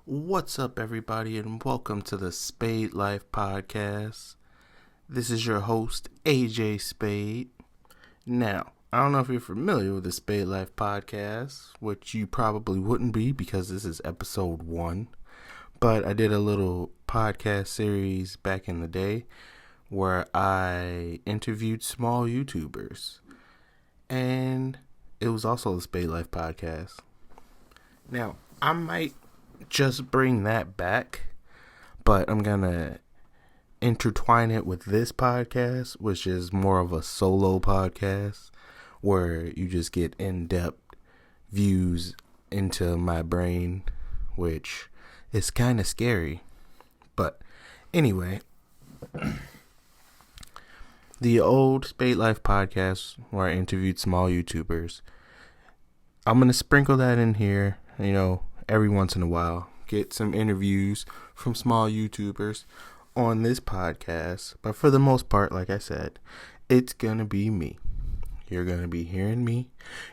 What's up, everybody, and welcome to the SPADE Life Podcast. This is your host, AJ Spade. Now, I don't know if you're familiar with the SPADE Life Podcast, which you probably wouldn't be because this is episode 1. But I did a little podcast series back in the day where I interviewed small YouTubers. And it was also the SPADE Life Podcast. Now, I might just bring that back, but I'm gonna intertwine it with this podcast, which is more of a solo podcast where you just get in-depth views into my brain, which is kind of scary. But anyway, the old Spade Life podcast where I interviewed small YouTubers, I'm gonna sprinkle that in here, every once in a while, get some interviews from small YouTubers on this podcast. But for the most part, like I said, it's going to be me. You're going to be hearing me.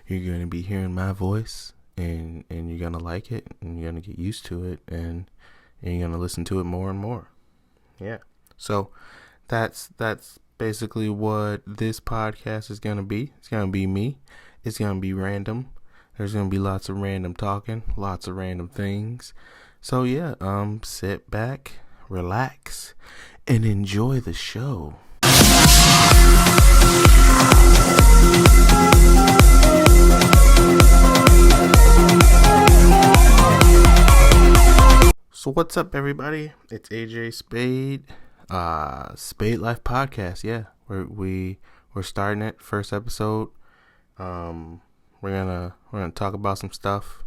You're going to be hearing my voice. And you're going to like it. And you're going to get used to it. And you're going to listen to it more and more. Yeah. So that's basically what this podcast is going to be. It's going to be me. It's going to be random. There's going to be lots of random talking, lots of random things. So yeah, sit back, relax, and enjoy the show. So what's up, everybody? It's AJ Spade, Spade Life Podcast. Yeah, we're starting it, first episode. We're gonna talk about some stuff.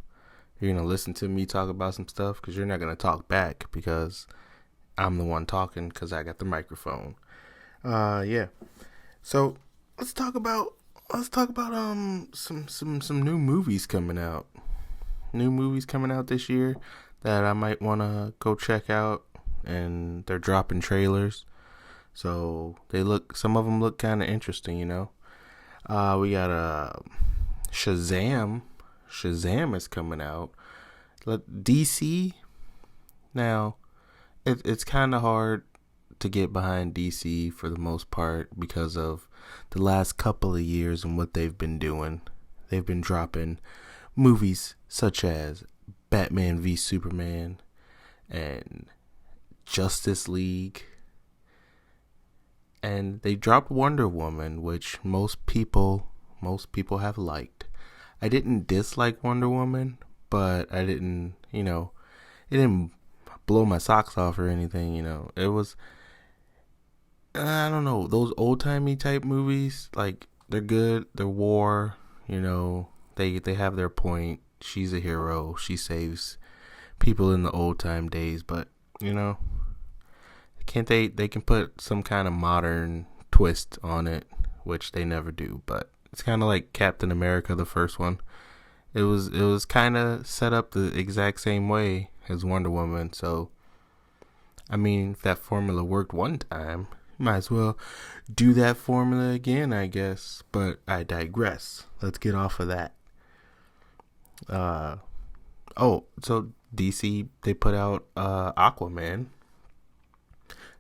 You're gonna listen to me talk about some stuff because you're not gonna talk back because I'm the one talking because I got the microphone. Yeah. So let's talk about some new movies coming out. New movies coming out this year that I might wanna go check out, and they're dropping trailers. So some of them look kind of interesting, We got Shazam is coming out. DC, now it's kind of hard to get behind DC for the most part because of the last couple of years and what they've been doing. They've been dropping movies such as Batman v Superman and Justice League, and they dropped Wonder Woman, which most people have liked. I didn't dislike Wonder Woman, but I didn't, it didn't blow my socks off or anything, It was, I don't know, those old-timey type movies, like, they're good, they're war, they have their point. She's a hero, she saves people in the old-time days, but, can't they can put some kind of modern twist on it, which they never do, but it's kind of like Captain America, the first one. It was kind of set up the exact same way as Wonder Woman. So, I mean, if that formula worked one time, might as well do that formula again, I guess. But I digress. Let's get off of that. So DC, they put out Aquaman.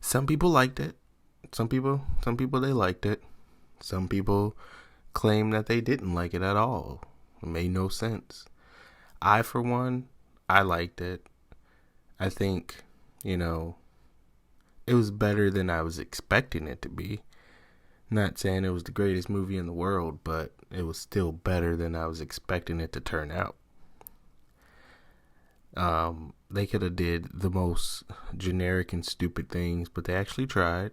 Some people liked it. Some people they liked it. Some people claim that they didn't like it at all. It made no sense. I, for one, I liked it. I think, it was better than I was expecting it to be. Not saying it was the greatest movie in the world, but it was still better than I was expecting it to turn out. They could have did the most generic and stupid things, but they actually tried.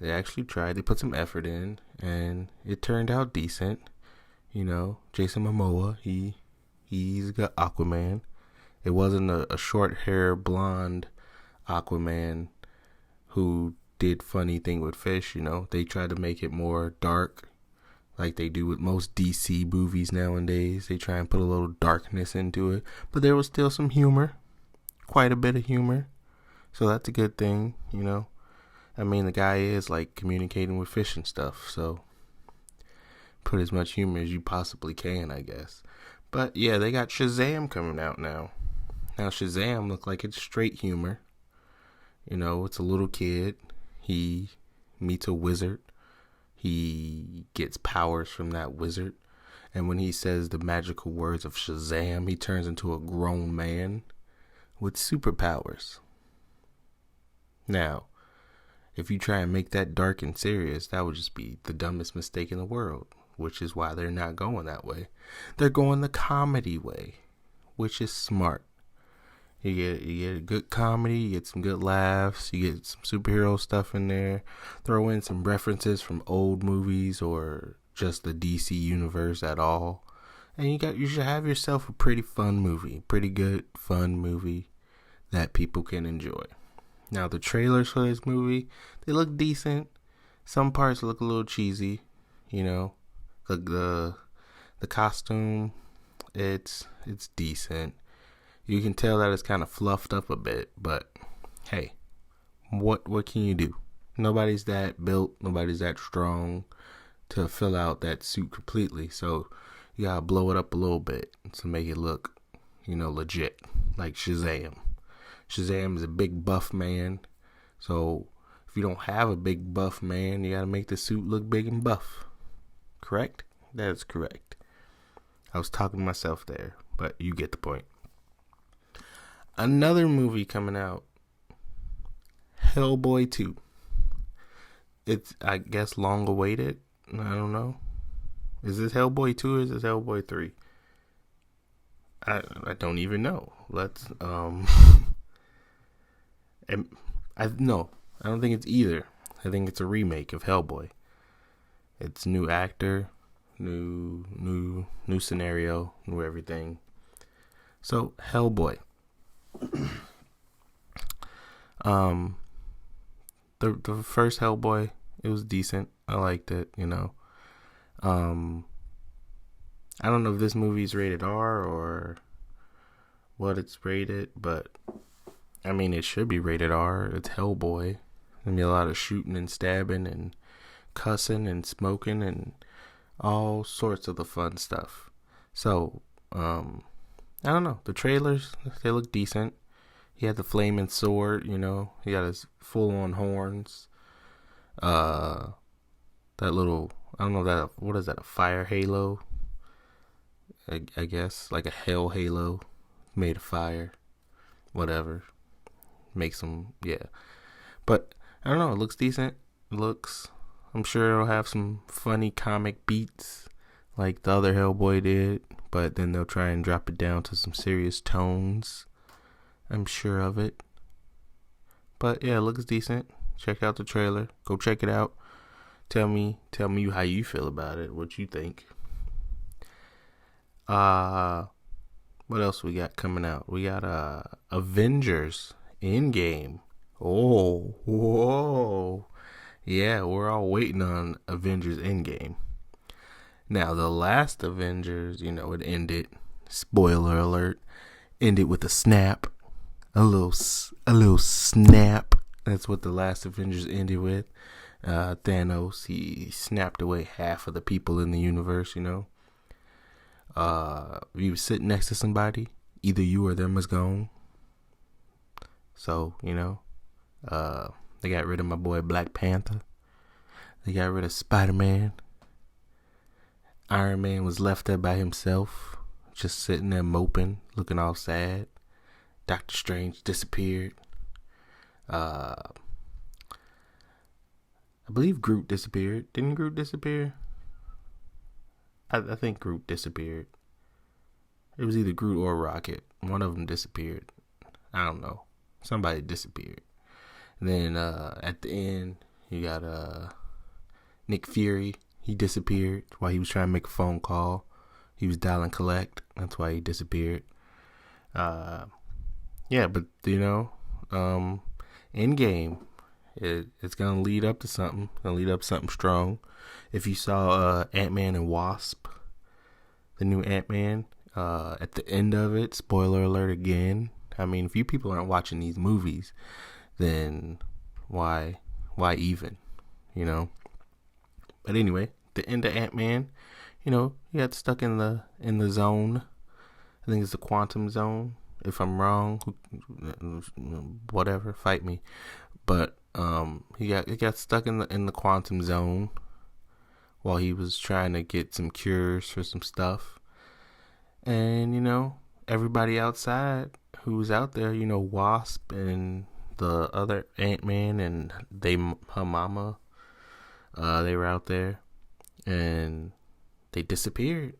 They put some effort in, and it turned out decent. Jason Momoa, he's got Aquaman. It wasn't a short hair blonde Aquaman who did funny thing with fish, They tried to make it more dark, like they do with most DC movies nowadays. They try and put a little darkness into it, but there was still some humor, quite a bit of humor. So that's a good thing, I mean, the guy is like communicating with fish and stuff, so put as much humor as you possibly can, I guess. But yeah, they got Shazam coming out now. Now Shazam looked like it's straight humor. You know, it's a little kid. He meets a wizard. He gets powers from that wizard. And when he says the magical words of Shazam, he turns into a grown man with superpowers. Now, if you try and make that dark and serious, that would just be the dumbest mistake in the world, which is why they're not going that way. They're going the comedy way, which is smart. You get a good comedy, you get some good laughs, you get some superhero stuff in there, throw in some references from old movies or just the DC universe at all, and you should have yourself a pretty fun movie, pretty good fun movie that people can enjoy. Now the trailers for this movie, they look decent. Some parts look a little cheesy, you know. The costume, it's decent. You can tell that it's kind of fluffed up a bit, but hey, what can you do? Nobody's that built, nobody's that strong to fill out that suit completely. So you gotta blow it up a little bit to make it look, legit, like Shazam. Shazam is a big buff man, so if you don't have a big buff man, you gotta make the suit look big and buff. Correct? That is correct. I was talking to myself there, but you get the point. Another movie coming out, Hellboy 2. It's, I guess, long awaited. I don't know. Is this Hellboy 2 or is this Hellboy 3? I don't even know. Let's, I don't think it's either. I think it's a remake of Hellboy. It's new actor, new scenario, new everything. So, Hellboy. The first Hellboy, it was decent. I liked it, I don't know if this movie's rated R or what it's rated, but I mean, it should be rated R. It's Hellboy. There'll be a lot of shooting and stabbing and cussing and smoking and all sorts of the fun stuff. So, I don't know. The trailers, they look decent. He had the flaming sword, He got his full-on horns. That little, I don't know, what is that, a fire halo? I guess, like a hell halo made of fire. Whatever. Makes them, yeah. But, I don't know, it looks decent. I'm sure it'll have some funny comic beats like the other Hellboy did, but then they'll try and drop it down to some serious tones. I'm sure of it. But yeah, it looks decent. Check out the trailer. Go check it out. Tell me how you feel about it, what you think. What else we got coming out? We got Avengers Endgame. Oh, whoa. Yeah, we're all waiting on Avengers Endgame. Now, the last Avengers, it ended, spoiler alert, ended with a snap. A little snap. That's what the last Avengers ended with. Thanos, he snapped away half of the people in the universe, If you were sitting next to somebody, either you or them was gone. So, they got rid of my boy Black Panther. They got rid of Spider-Man. Iron Man was left there by himself, just sitting there moping, looking all sad. Doctor Strange disappeared. I believe Groot disappeared. Didn't Groot disappear? I think Groot disappeared. It was either Groot or Rocket. One of them disappeared. I don't know. Somebody disappeared. And then at the end, you got Nick Fury. He disappeared while he was trying to make a phone call. He was dialing collect. That's why he disappeared. Yeah, but Endgame, it's gonna lead up to something. Gonna lead up to something strong. If you saw Ant-Man and Wasp, the new Ant-Man, at the end of it, spoiler alert again. I mean, if you people aren't watching these movies, then why even, But anyway, the end of Ant-Man, he got stuck in the zone. I think it's the quantum zone. If I'm wrong, whatever, fight me. But he got stuck in the quantum zone while he was trying to get some cures for some stuff. And everybody outside who was out there, Wasp and the other Ant-Man and her mama, they were out there, and they disappeared.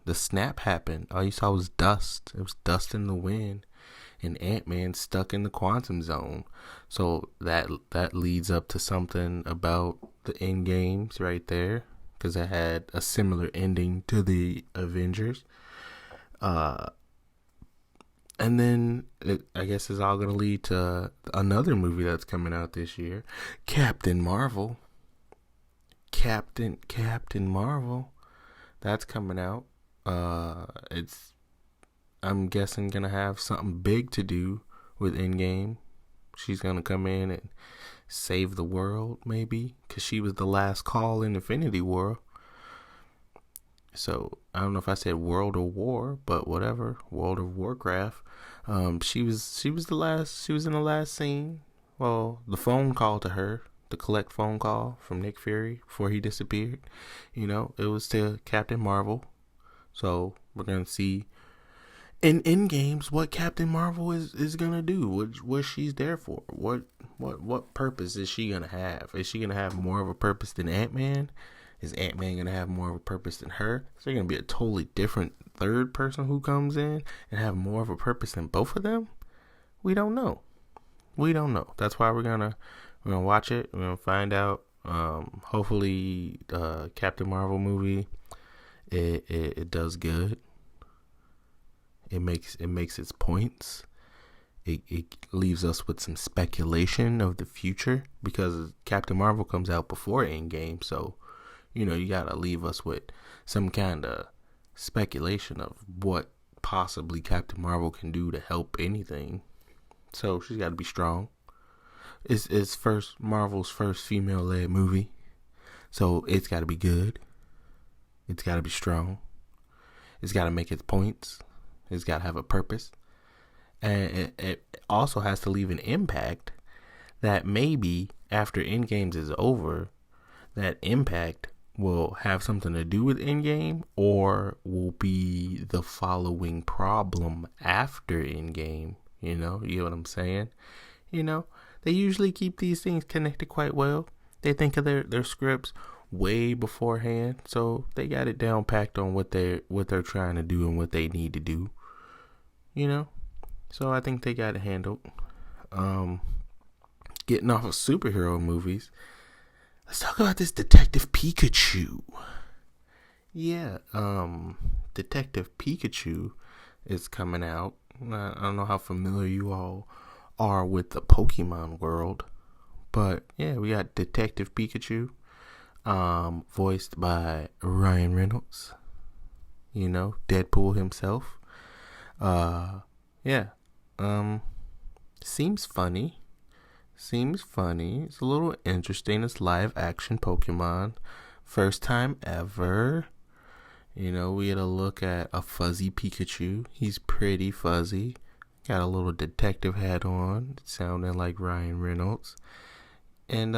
The snap happened. All you saw was dust. It was dust in the wind, and Ant-Man stuck in the quantum zone. So that leads up to something about the end games right there, because it had a similar ending to the Avengers. And then I guess it's all gonna lead to another movie that's coming out this year, Captain Marvel. Captain Marvel, that's coming out. It's, I'm guessing, gonna have something big to do with Endgame. She's gonna come in and save the world, maybe, because she was the last call in Infinity War. So I don't know if I said World of War, but whatever, World of Warcraft. She was the last. She was in the last scene. Well, the phone call to her, the collect phone call from Nick Fury before he disappeared. It was to Captain Marvel. So we're gonna see in Endgames what Captain Marvel is gonna do, what she's there for. What purpose is she gonna have? Is she gonna have more of a purpose than Ant-Man? Is Ant-Man going to have more of a purpose than her? Is there going to be a totally different third person who comes in and have more of a purpose than both of them? We don't know. That's why we're gonna watch it. We're gonna find out. Hopefully, Captain Marvel movie, it does good. It makes its points. It leaves us with some speculation of the future, because Captain Marvel comes out before Endgame, so you gotta leave us with some kind of speculation of what possibly Captain Marvel can do to help anything. So she's got to be strong. It's Marvel's first female-led movie, so it's got to be good. It's got to be strong. It's got to make its points. It's got to have a purpose, and it also has to leave an impact that maybe after Endgames is over, that impact will have something to do with Endgame, or will be the following problem after Endgame. You know what I'm saying? They usually keep these things connected quite well. They think of their scripts way beforehand, so they got it down packed on what they're trying to do and what they need to do. So I think they got it handled. Getting off of superhero movies, let's talk about this Detective Pikachu. Yeah, Detective Pikachu is coming out. I don't know how familiar you all are with the Pokemon world, but yeah, we got Detective Pikachu, voiced by Ryan Reynolds. Deadpool himself. Yeah. Seems funny. It's a little interesting. It's live action Pokemon. First time ever. We get a look at a fuzzy Pikachu. He's pretty fuzzy. Got a little detective hat on, sounding like Ryan Reynolds. And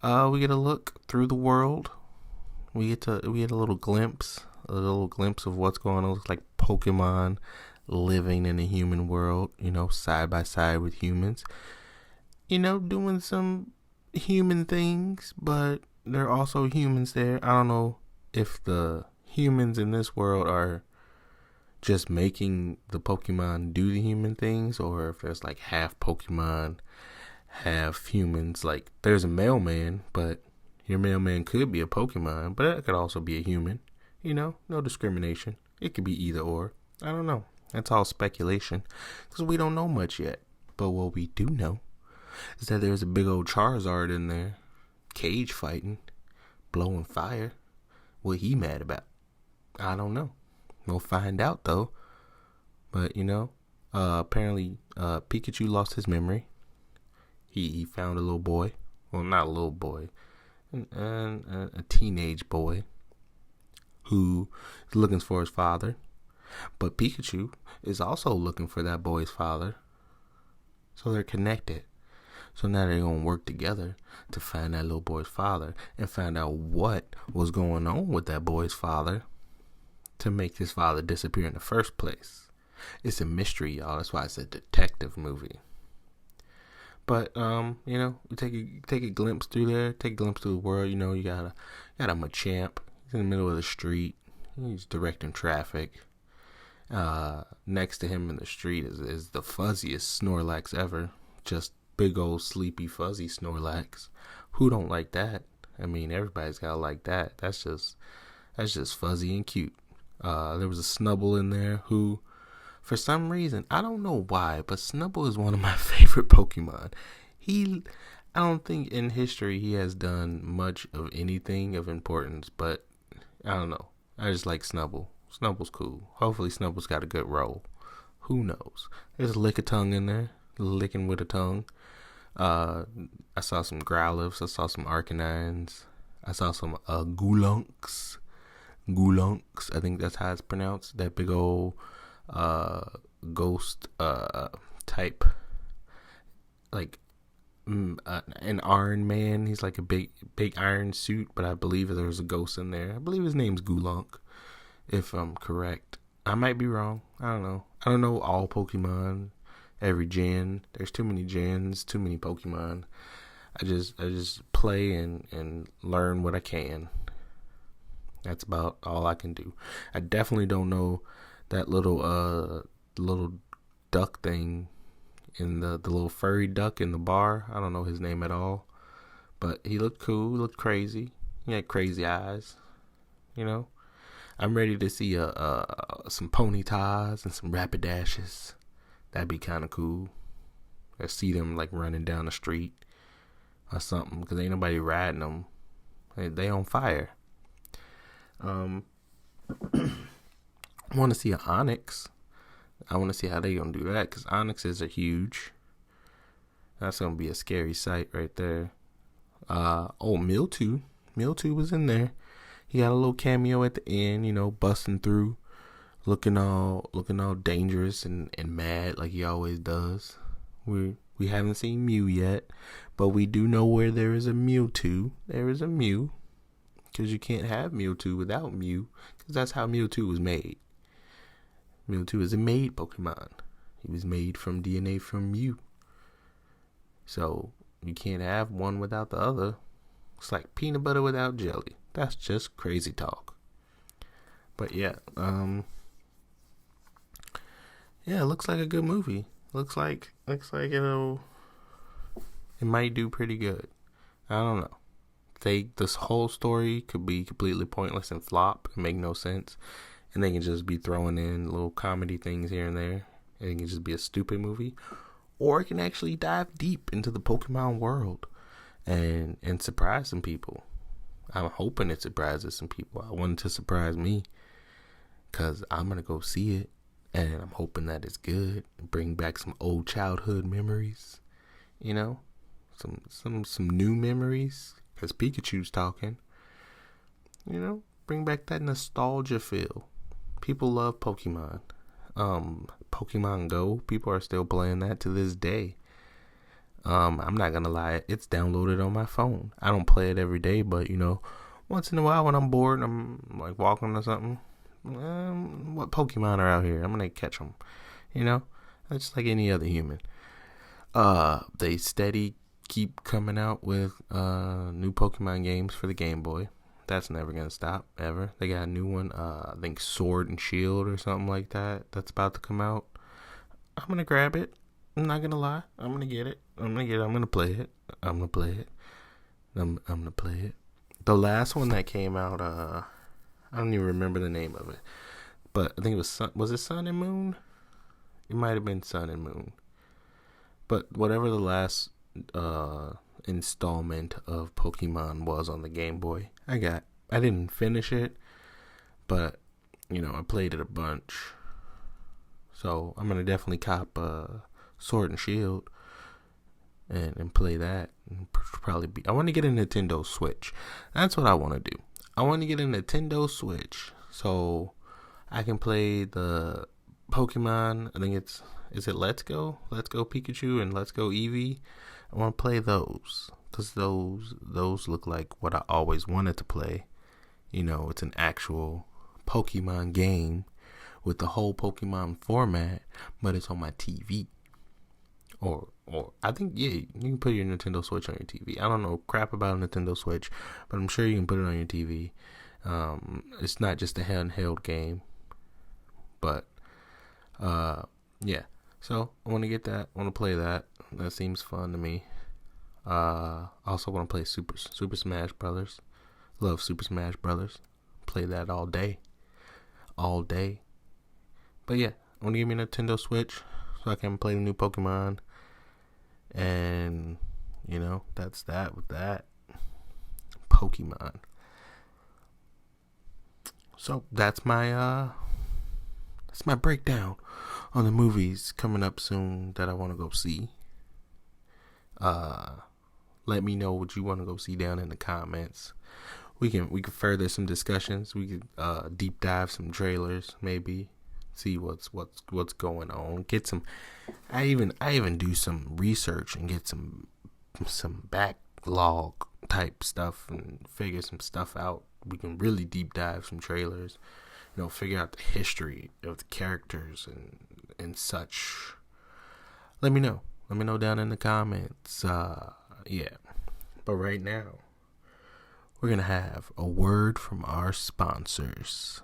we get a look through the world. We get a little glimpse of what's going on. It's like Pokemon living in a human world, side by side with humans. Doing some human things, but there are also humans there. I don't know if the humans in this world are just making the Pokemon do the human things, or if there's like half Pokemon, half humans. Like, there's a mailman, but your mailman could be a Pokemon, but it could also be a human. No discrimination. It could be either or. I don't know. That's all speculation, because we don't know much yet. But what we do know is that there's a big old Charizard in there, cage fighting, blowing fire. What he mad about? I don't know. We'll find out though. But apparently Pikachu lost his memory. He found a little boy. Well, not a little boy, a teenage boy who is looking for his father. But Pikachu is also looking for that boy's father. So they're connected. So now they're going to work together to find that little boy's father and find out what was going on with that boy's father to make his father disappear in the first place. It's a mystery, y'all. That's why it's a detective movie. But, you take a glimpse through there. Take a glimpse through the world. You got a Machamp. He's in the middle of the street. He's directing traffic. Next to him in the street is the fuzziest Snorlax ever. Just big old sleepy fuzzy Snorlax. Who don't like that? I mean, everybody's gotta like that. That's just fuzzy and cute. There was a Snubble in there who, for some reason, I don't know why, but Snubble is one of my favorite Pokemon. I don't think in history he has done much of anything of importance, but I don't know. I just like Snubble. Snubble's cool. Hopefully Snubble's got a good role. Who knows? There's a Lick-a-Tongue in there. Licking with a tongue. I saw some Growlithes. I saw some Arcanines. I saw some Gulunks. Gulunks, I think that's how it's pronounced. That big old ghost type, like an Iron Man. He's like a big iron suit, but I believe there's a ghost in there. I believe his name's Gulunk, if I'm correct. I might be wrong. I don't know. I don't know all Pokemon, every gen. There's too many gens, too many Pokemon. I just play and learn what I can. That's about all I can do. I definitely don't know that little duck thing in the little furry duck in the bar. I don't know his name at all, but he looked cool. He looked crazy. He had crazy eyes. I'm ready to see some Ponytas and some Rapidashes. That'd be kind of cool. I see them like running down the street or something, because ain't nobody riding them. They on fire. I want to see an Onyx. I want to see how they gonna do that, because Onyxes are huge. That's gonna be a scary sight right there. Mewtwo. Mewtwo was in there. He got a little cameo at the end, busting through, looking all dangerous and mad like he always does. We haven't seen Mew yet, but we do know where there is a Mewtwo. There is a Mew. Because you can't have Mewtwo without Mew, because that's how Mewtwo was made. Mewtwo is a made Pokemon. He was made from DNA from Mew. So you can't have one without the other. It's like peanut butter without jelly. That's just crazy talk. But yeah, it looks like a good movie. Looks like it might do pretty good. I don't know. This whole story could be completely pointless and flop and make no sense, and they can just be throwing in little comedy things here and there, and it can just be a stupid movie, or it can actually dive deep into the Pokemon world and surprise some people. I'm hoping it surprises some people. I want it to surprise me, because I'm gonna go see it, and I'm hoping that it's good and bring back some old childhood memories, some new memories. Because Pikachu's talking. Bring back that nostalgia feel. People love Pokemon. Pokemon Go, people are still playing that to this day. I'm not gonna lie, it's downloaded on my phone. I don't play it every day, but once in a while when I'm bored and I'm like walking or something, what Pokemon are out here? I'm gonna catch them. That's just like any other human. They steady keep coming out with new Pokemon games for the Game Boy. That's never gonna stop ever. They got a new one, I think Sword and Shield or something like that. That's about to come out. I'm gonna grab it. I'm not gonna lie. I'm gonna get it. I'm gonna play it. I'm gonna play it. The last one that came out, I don't even remember the name of it, but I think it was it Sun and Moon? It might have been Sun and Moon. But whatever the last installment of Pokemon was on the Game Boy, I didn't finish it, but I played it a bunch, so I'm gonna definitely cop Sword and Shield and play that, and I want to get a Nintendo Switch. That's what I want to do. I want to get a Nintendo Switch so I can play the Pokemon. I think is it Let's Go Pikachu and Let's Go Eevee. I want to play those because those look like what I always wanted to play. It's an actual Pokemon game with the whole Pokemon format, but it's on my TV. Or I think, yeah, you can put your Nintendo Switch on your TV. I don't know crap about a Nintendo Switch, but I'm sure you can put it on your TV. It's not just a handheld game, but yeah. So I want to get that. I want to play that. That seems fun to me. Also want to play Super Smash Brothers. Love Super Smash Brothers. Play that all day. But yeah, I want to give me a Nintendo Switch so I can play the new Pokemon. And that's that with that Pokemon. So that's my breakdown on the movies coming up soon that I want to go see. Let me know what you want to go see down in the comments. We can further some discussions. We could deep dive some trailers, maybe see what's going on. Get some. I even do some research and get some backlog type stuff and figure some stuff out. We can really deep dive some trailers. Figure out the history of the characters and such. Let me know. Let me know down in the comments. Yeah. But right now, we're going to have a word from our sponsors.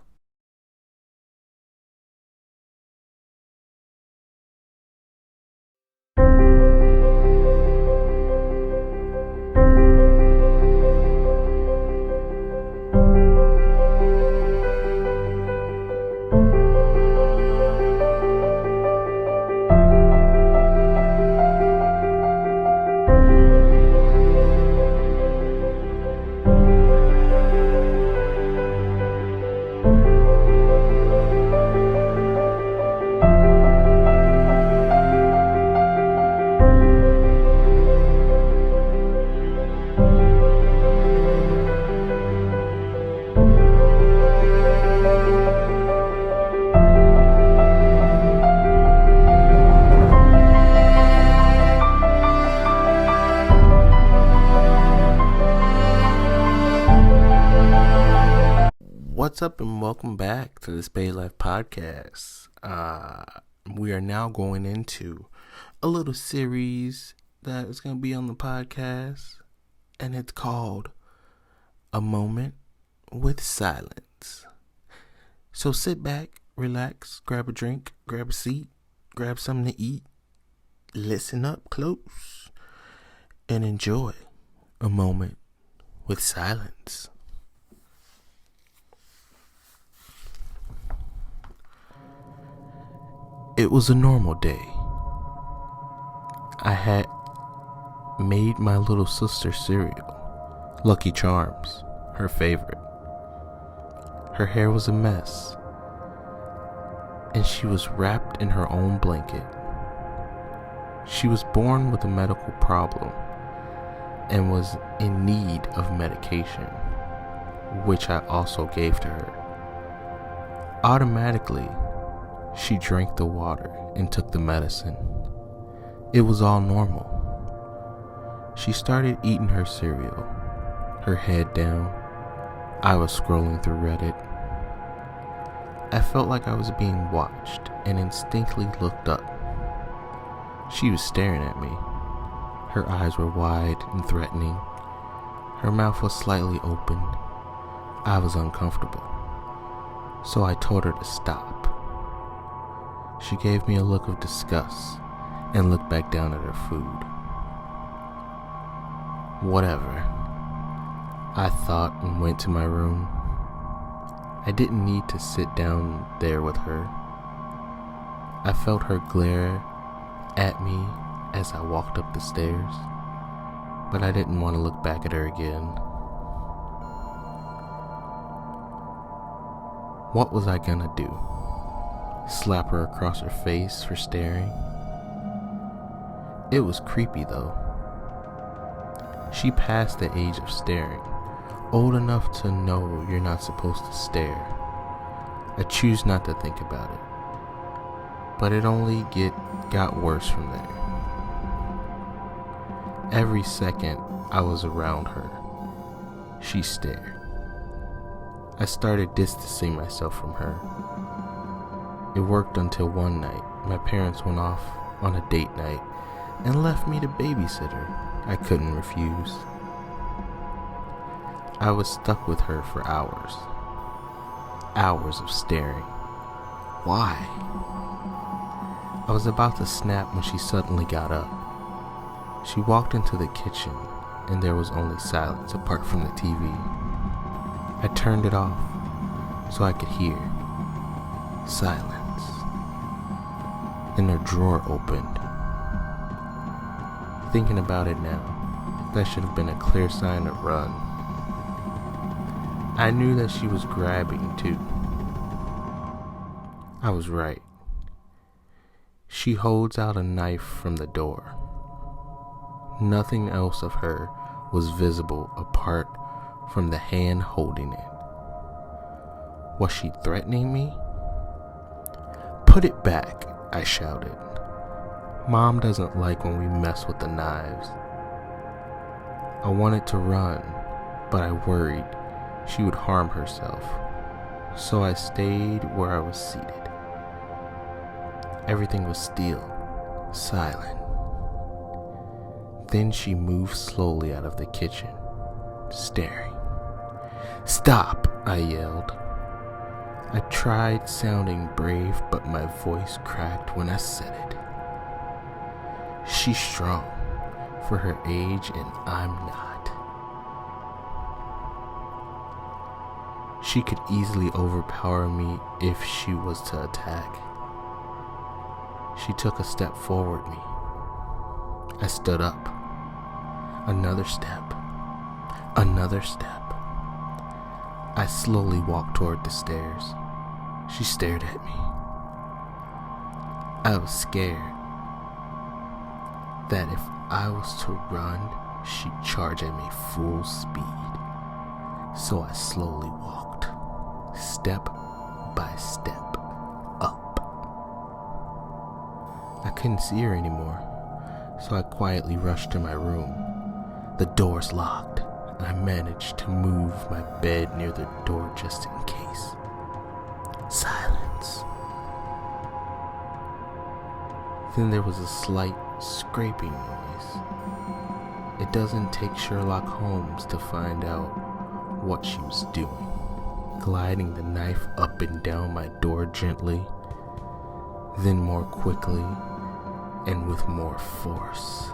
What's up and welcome back to the SPADE Life Podcast. We are now going into a little series that is going to be on the podcast, and it's called A Moment with Silence. So sit back, relax, grab a drink, grab a seat, grab something to eat, listen up close, and enjoy a moment with silence. It was a normal day. I had made my little sister cereal, Lucky Charms, her favorite. Her hair was a mess, and she was wrapped in her own blanket. She was born with a medical problem and was in need of medication, which I also gave to her. Automatically, she drank the water and took the medicine. It was all normal. She started eating her cereal, her head down. I was scrolling through Reddit. I felt like I was being watched and instinctively looked up. She was staring at me. Her eyes were wide and threatening. Her mouth was slightly open. I was uncomfortable, so I told her to stop. She gave me a look of disgust and looked back down at her food. Whatever, I thought, and went to my room. I didn't need to sit down there with her. I felt her glare at me as I walked up the stairs, but I didn't want to look back at her again. What was I gonna do? Slap her across her face for staring? It was creepy though. She passed the age of staring, old enough to know you're not supposed to stare. I choose not to think about it, but it only got worse from there. Every second I was around her, she stared. I started distancing myself from her. It worked until one night, my parents went off on a date night and left me to babysit her. I couldn't refuse. I was stuck with her for hours. Hours of staring. Why? I was about to snap when she suddenly got up. She walked into the kitchen and there was only silence apart from the TV. I turned it off so I could hear silence. Then her drawer opened. Thinking about it now, that should have been a clear sign to run. I knew that she was grabbing too. I was right. She holds out a knife from the door. Nothing else of her was visible apart from the hand holding it. Was she threatening me? "Put it back," I shouted. Mom doesn't like when we mess with the knives. I wanted to run, but I worried she would harm herself, so I stayed where I was seated. Everything was still, silent. Then she moved slowly out of the kitchen, staring. "Stop!" I yelled. I tried sounding brave, but my voice cracked when I said it. She's strong for her age, and I'm not. She could easily overpower me if she was to attack. She took a step forward me. I stood up. Another step. Another step. I slowly walked toward the stairs. She stared at me. I was scared that if I was to run, she'd charge at me full speed. So I slowly walked, step by step, up. I couldn't see her anymore, so I quietly rushed to my room. The door's locked. I managed to move my bed near the door just in case. Silence. Then there was a slight scraping noise. It doesn't take Sherlock Holmes to find out what she was doing. Gliding the knife up and down my door gently, then more quickly and with more force.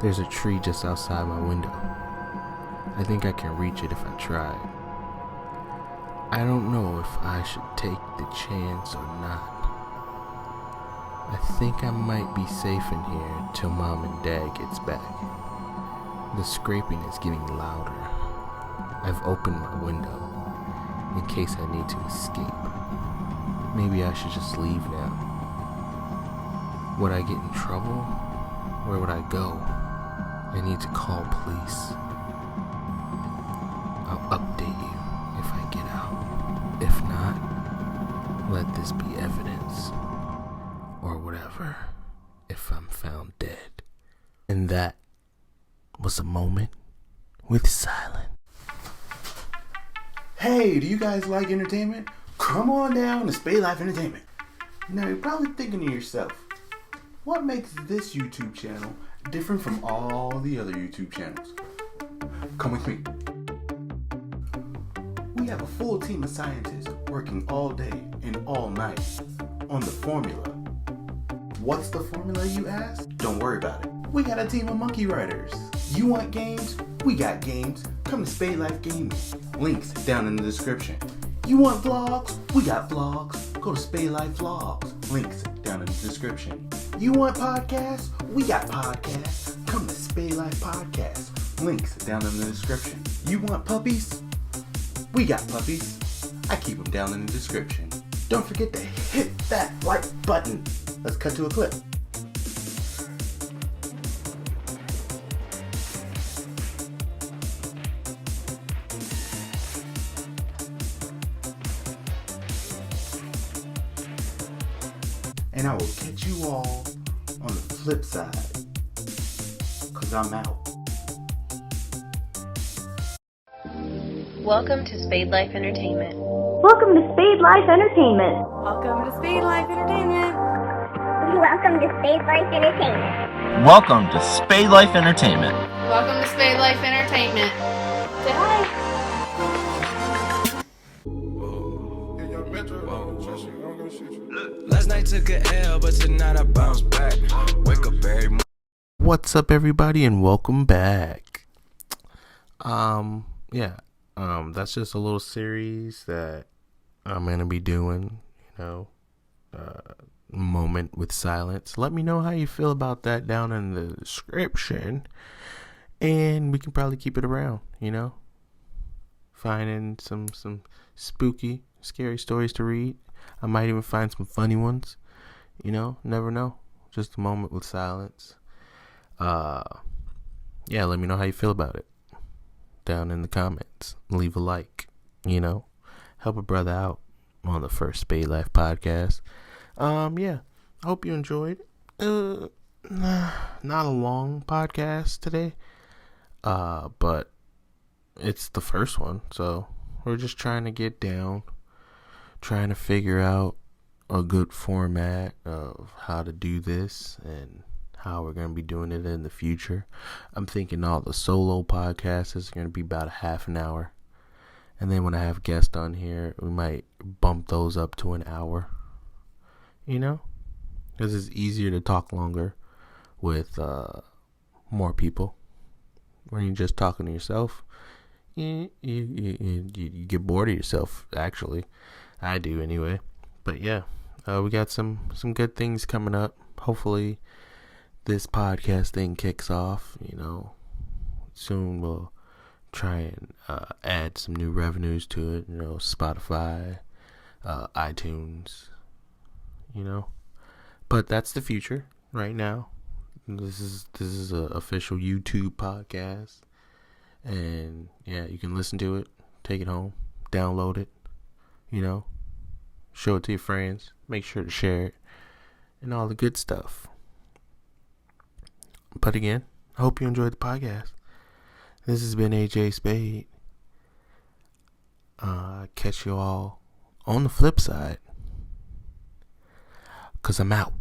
There's a tree just outside my window. I think I can reach it if I tried. I don't know if I should take the chance or not. I think I might be safe in here till Mom and Dad gets back. The scraping is getting louder. I've opened my window in case I need to escape. Maybe I should just leave now. Would I get in trouble? Where would I go? I need to call police. I'll update you if I get out. If not, let this be evidence. Or whatever, if I'm found dead. And that was a moment with silence. Hey, do you guys like entertainment? Come on down to SPADE Life Entertainment. Now you're probably thinking to yourself, what makes this YouTube channel different from all the other YouTube channels? Come with me. We have a full team of scientists working all day and all night on the formula. What's the formula, you ask? Don't worry about it. We got a team of monkey writers. You want games? We got games. Come to SPADE Life Gaming. Links down in the description. You want vlogs? We got vlogs. Go to SPADE Life Vlogs. Links down in the description. You want podcasts? We got podcasts. Come to SPADE Life Podcast. Links down in the description. You want puppies? We got puppies. I keep them down in the description. Don't forget to hit that like button. Let's cut to a clip. And I will catch you all on the flip side. Cause I'm out. Welcome to Spade Life Entertainment. Welcome to Spade Life Entertainment. Welcome to Spade Life Entertainment. Welcome to Spade Life Entertainment. Welcome to Spade Life Entertainment. Welcome to Spade Life Entertainment. Say hi. Last night took a L, but tonight I bounce back. Wake up every morning. What's up, everybody, and welcome back. That's just a little series that I'm gonna be doing. Moment with silence. Let me know how you feel about that down in the description, and we can probably keep it around. Finding some spooky, scary stories to read. I might even find some funny ones. Never know. Just a moment with silence. Let me know how you feel about it down in the comments. Leave a like. Help a brother out on the first Spade Life podcast. I hope you enjoyed. Not a long podcast today, but it's the first one, so we're just trying to get down, trying to figure out a good format of how to do this and how we're going to be doing it in the future. I'm thinking all the solo podcasts is going to be about a half an hour, and then when I have guests on here, we might bump those up to an hour. Because it's easier to talk longer with more people. When you're just talking to yourself, you get bored of yourself, actually. I do anyway. But we got some good things coming up. Hopefully this podcast thing kicks off. Soon we'll try and add some new revenues to it. Spotify, iTunes. But that's the future right now. This is a official YouTube podcast, and you can listen to it, take it home, download it, show it to your friends, make sure to share it, and all the good stuff. But again, I hope you enjoyed the podcast. This has been AJ Spade. Catch you all on the flip side. 'Cause I'm out.